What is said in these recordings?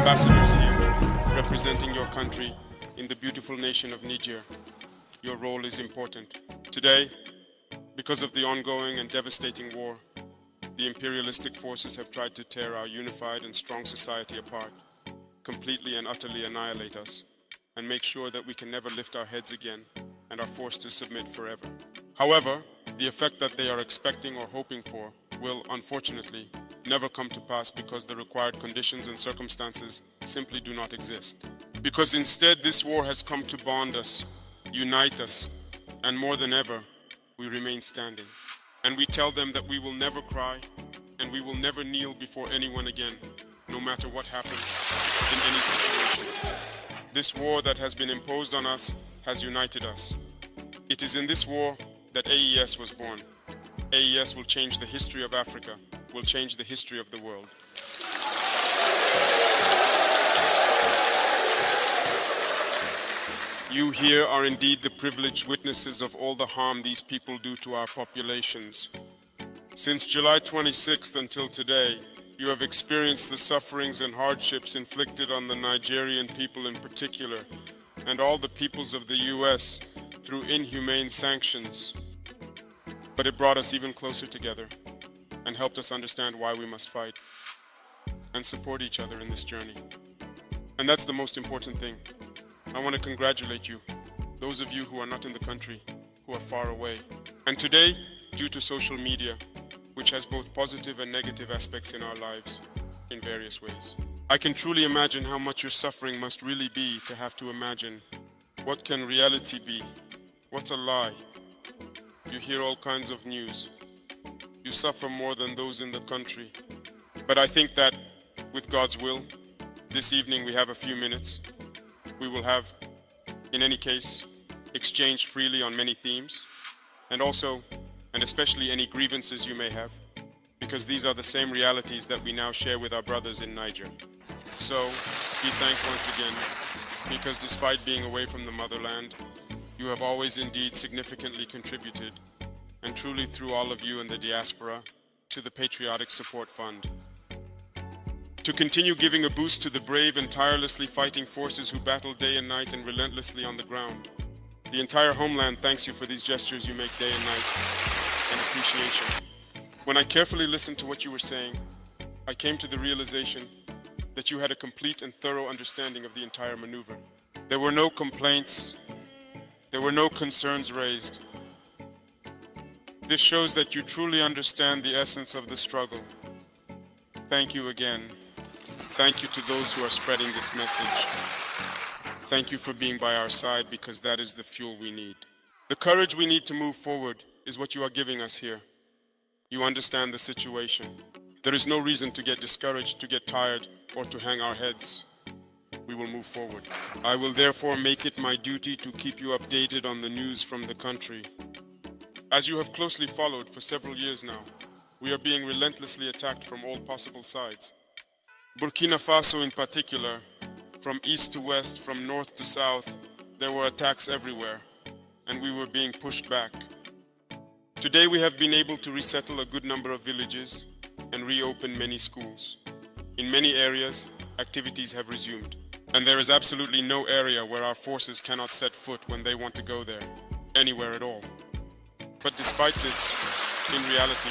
ambassadors here, representing your country in the beautiful nation of Niger. Your role is important. Today, because of the ongoing and devastating war, the imperialistic forces have tried to tear our unified and strong society apart, completely and utterly annihilate us, and make sure that we can never lift our heads again and are forced to submit forever. However, the effect that they are expecting or hoping for will, unfortunately, never come to pass because the required conditions and circumstances simply do not exist. Because instead this war has come to bond us, unite us, and more than ever, we remain standing. And we tell them that we will never cry and we will never kneel before anyone again, no matter what happens in any situation. This war that has been imposed on us has united us. It is in this war that AES was born. AES will change the history of Africa, will change the history of the world. You here are indeed the privileged witnesses of all the harm these people do to our populations. Since July 26th until today, you have experienced the sufferings and hardships inflicted on the Nigerian people in particular, and all the peoples of the US through inhumane sanctions. But it brought us even closer together and helped us understand why we must fight and support each other in this journey. And that's the most important thing. I want to congratulate you, those of you who are not in the country, who are far away. And today, due to social media, which has both positive and negative aspects in our lives in various ways, I can truly imagine how much your suffering must really be to have to imagine. What can reality be? What's a lie? You hear all kinds of news. You suffer more than those in the country. But I think that, with God's will, this evening we have a few minutes. We will have, in any case, exchange freely on many themes, and also, and especially any grievances you may have, because these are the same realities that we now share with our brothers in Niger. So, be thanked once again, because despite being away from the motherland, you have always indeed significantly contributed, and truly through all of you in the diaspora, to the Patriotic Support Fund. To continue giving a boost to the brave and tirelessly fighting forces who battle day and night and relentlessly on the ground. The entire homeland thanks you for these gestures you make day and night, and appreciation. When I carefully listened to what you were saying, I came to the realization that you had a complete and thorough understanding of the entire maneuver. There were no complaints, there were no concerns raised. This shows that you truly understand the essence of the struggle. Thank you again. Thank you to those who are spreading this message. Thank you for being by our side, because that is the fuel we need. The courage we need to move forward is what you are giving us here. You understand the situation. There is no reason to get discouraged, to get tired, or to hang our heads. We will move forward. I will therefore make it my duty to keep you updated on the news from the country. As you have closely followed for several years now, we are being relentlessly attacked from all possible sides. Burkina Faso in particular, from east to west, from north to south, there were attacks everywhere, and we were being pushed back. Today we have been able to resettle a good number of villages and reopen many schools. In many areas, activities have resumed, and there is absolutely no area where our forces cannot set foot when they want to go there, anywhere at all. But despite this, in reality,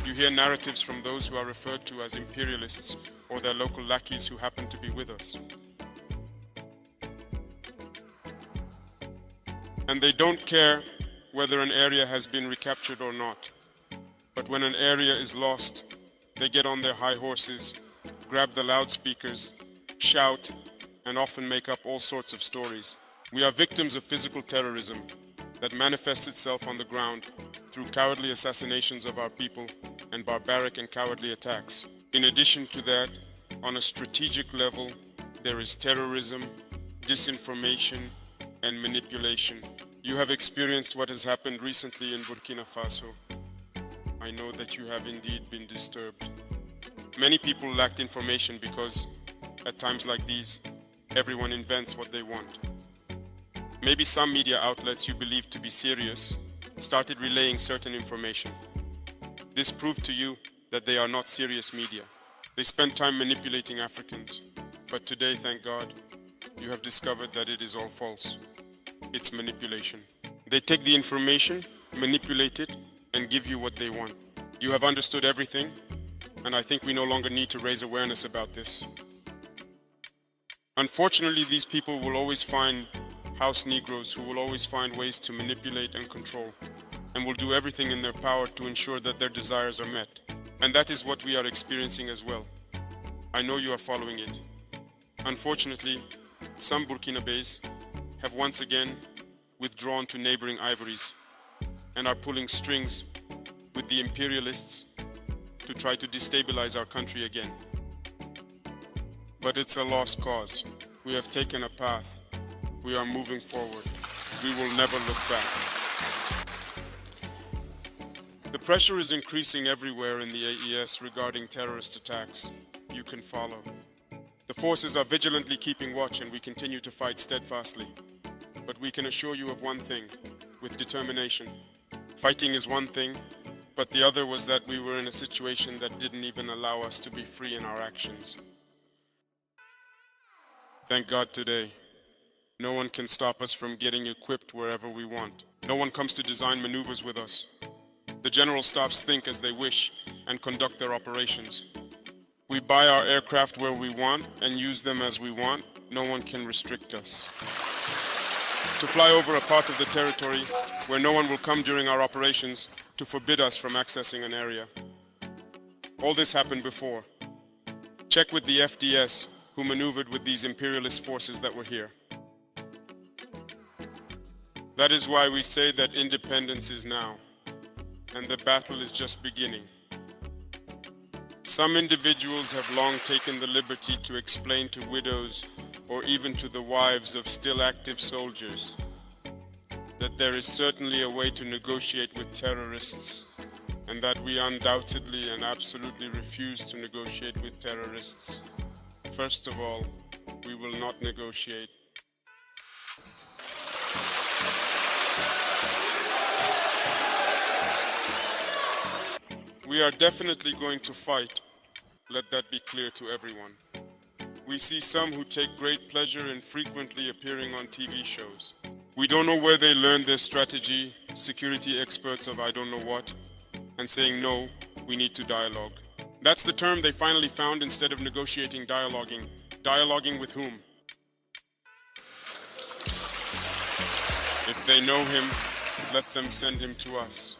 you hear narratives from those who are referred to as imperialists or their local lackeys who happen to be with us. And they don't care whether an area has been recaptured or not. But when an area is lost, they get on their high horses, grab the loudspeakers, shout, and often make up all sorts of stories. We are victims of physical terrorism that manifests itself on the ground through cowardly assassinations of our people and barbaric and cowardly attacks. In addition to that, on a strategic level, there is terrorism, disinformation, and manipulation. You have experienced what has happened recently in Burkina Faso. I know that you have indeed been disturbed. Many people lacked information because, at times like these, everyone invents what they want. Maybe some media outlets you believe to be serious started relaying certain information. This proved to you that they are not serious media. They spend time manipulating Africans. But today, thank God, you have discovered that it is all false. It's manipulation. They take the information, manipulate it, and give you what they want. You have understood everything, and I think we no longer need to raise awareness about this. Unfortunately, these people will always find house Negroes who will always find ways to manipulate and control, and will do everything in their power to ensure that their desires are met. And that is what we are experiencing as well. I know you are following it. Unfortunately, some Burkinabés have once again withdrawn to neighboring ivories and are pulling strings with the imperialists to try to destabilize our country again. But it's a lost cause. We have taken a path. We are moving forward. We will never look back. The pressure is increasing everywhere in the AES regarding terrorist attacks. You can follow. The forces are vigilantly keeping watch, and we continue to fight steadfastly. But we can assure you of one thing, with determination. Fighting is one thing, but the other was that we were in a situation that didn't even allow us to be free in our actions. Thank God today, no one can stop us from getting equipped wherever we want. No one comes to design maneuvers with us. The general staffs think as they wish and conduct their operations. We buy our aircraft where we want and use them as we want. No one can restrict us. To fly over a part of the territory where no one will come during our operations to forbid us from accessing an area. All this happened before. Check with the FDS, who maneuvered with these imperialist forces that were here. That is why we say that independence is now, and the battle is just beginning. Some individuals have long taken the liberty to explain to widows or even to the wives of still active soldiers that there is certainly a way to negotiate with terrorists, and that we undoubtedly and absolutely refuse to negotiate with terrorists. First of all, we will not negotiate. We are definitely going to fight. Let that be clear to everyone. We see some who take great pleasure in frequently appearing on TV shows. We don't know where they learned their strategy, security experts of I don't know what, and saying no, we need to dialogue. That's the term they finally found instead of negotiating, dialoguing. Dialoguing with whom? If they know him, let them send him to us.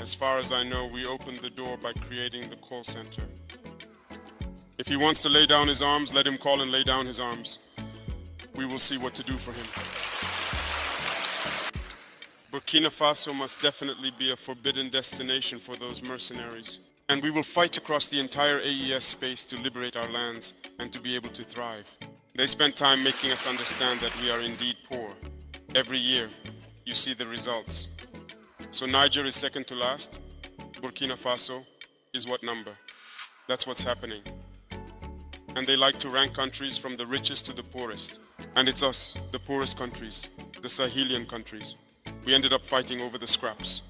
As far as I know, we opened the door by creating the call center. If he wants to lay down his arms, let him call and lay down his arms. We will see what to do for him. Burkina Faso must definitely be a forbidden destination for those mercenaries. And we will fight across the entire AES space to liberate our lands and to be able to thrive. They spent time making us understand that we are indeed poor. Every year, you see the results. So Niger is second to last. Burkina Faso is what number? That's what's happening. And they like to rank countries from the richest to the poorest. And it's us, the poorest countries, the Sahelian countries. We ended up fighting over the scraps.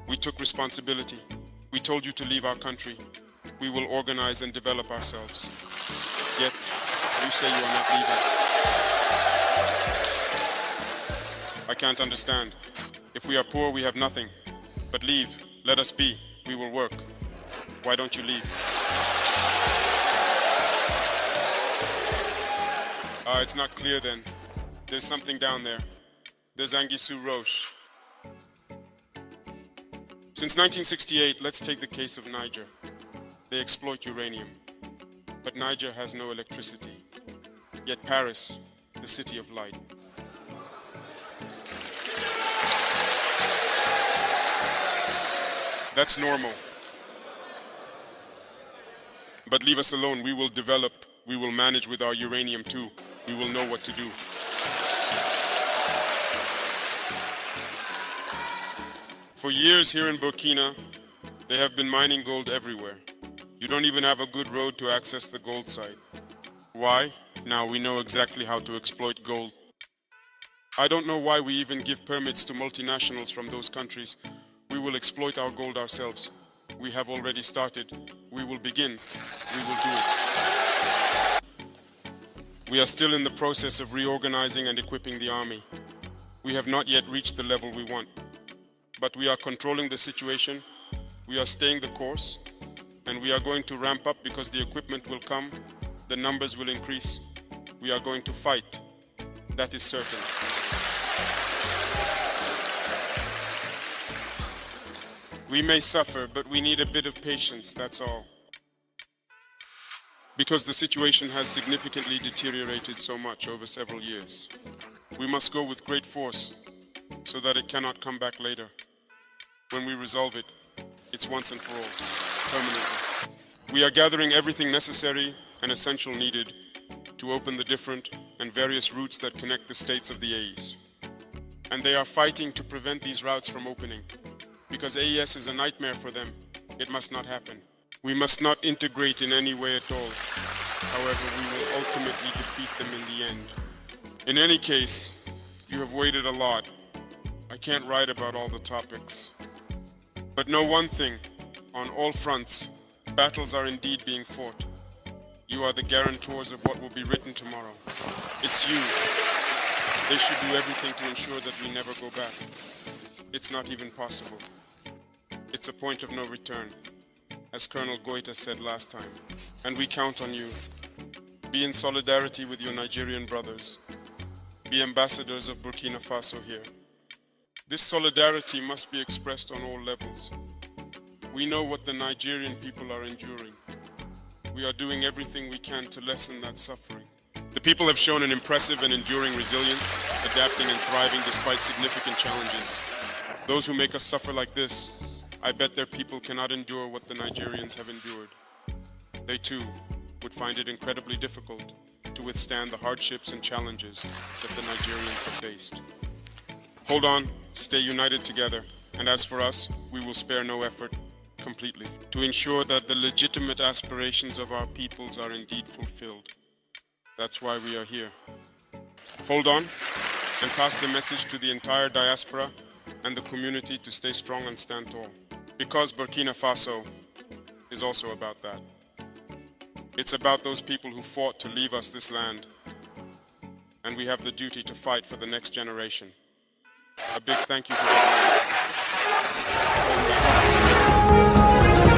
We took responsibility. We told you to leave our country. We will organize and develop ourselves. Yet, you say you are not leaving. I can't understand. If we are poor, we have nothing. But leave. Let us be. We will work. Why don't you leave? It's not clear then. There's something down there. There's Anguissou Roche. Since 1968, let's take the case of Niger. They exploit uranium. But Niger has no electricity. Yet Paris, the city of light. That's normal. But leave us alone. We will develop. We will manage with our uranium too. We will know what to do. For years here in Burkina, they have been mining gold everywhere. You don't even have a good road to access the gold site. Why? Now we know exactly how to exploit gold. I don't know why we even give permits to multinationals from those countries. We will exploit our gold ourselves. We have already started. We will begin. We will do it. We are still in the process of reorganizing and equipping the army. We have not yet reached the level we want, but we are controlling the situation, we are staying the course, and we are going to ramp up because the equipment will come, the numbers will increase. We are going to fight. That is certain. We may suffer, but we need a bit of patience, that's all. Because the situation has significantly deteriorated so much over several years. We must go with great force so that it cannot come back later. When we resolve it, it's once and for all, permanently. We are gathering everything necessary and essential needed to open the different and various routes that connect the states of the AES. And they are fighting to prevent these routes from opening. Because AES is a nightmare for them, it must not happen. We must not integrate in any way at all. However, we will ultimately defeat them in the end. In any case, you have waited a lot. I can't write about all the topics. But know one thing, on all fronts, battles are indeed being fought. You are the guarantors of what will be written tomorrow. It's you. They should do everything to ensure that we never go back. It's not even possible. It's a point of no return, as Colonel Goita said last time. And we count on you. Be in solidarity with your Nigerian brothers. Be ambassadors of Burkina Faso here. This solidarity must be expressed on all levels. We know what the Nigerian people are enduring. We are doing everything we can to lessen that suffering. The people have shown an impressive and enduring resilience, adapting and thriving despite significant challenges. Those who make us suffer like this, I bet their people cannot endure what the Nigerians have endured. They too would find it incredibly difficult to withstand the hardships and challenges that the Nigerians have faced. Hold on, stay united together, and as for us, we will spare no effort completely to ensure that the legitimate aspirations of our peoples are indeed fulfilled. That's why we are here. Hold on and pass the message to the entire diaspora and the community to stay strong and stand tall. Because Burkina Faso is also about that. It's about those people who fought to leave us this land. And we have the duty to fight for the next generation. A big thank you to everyone.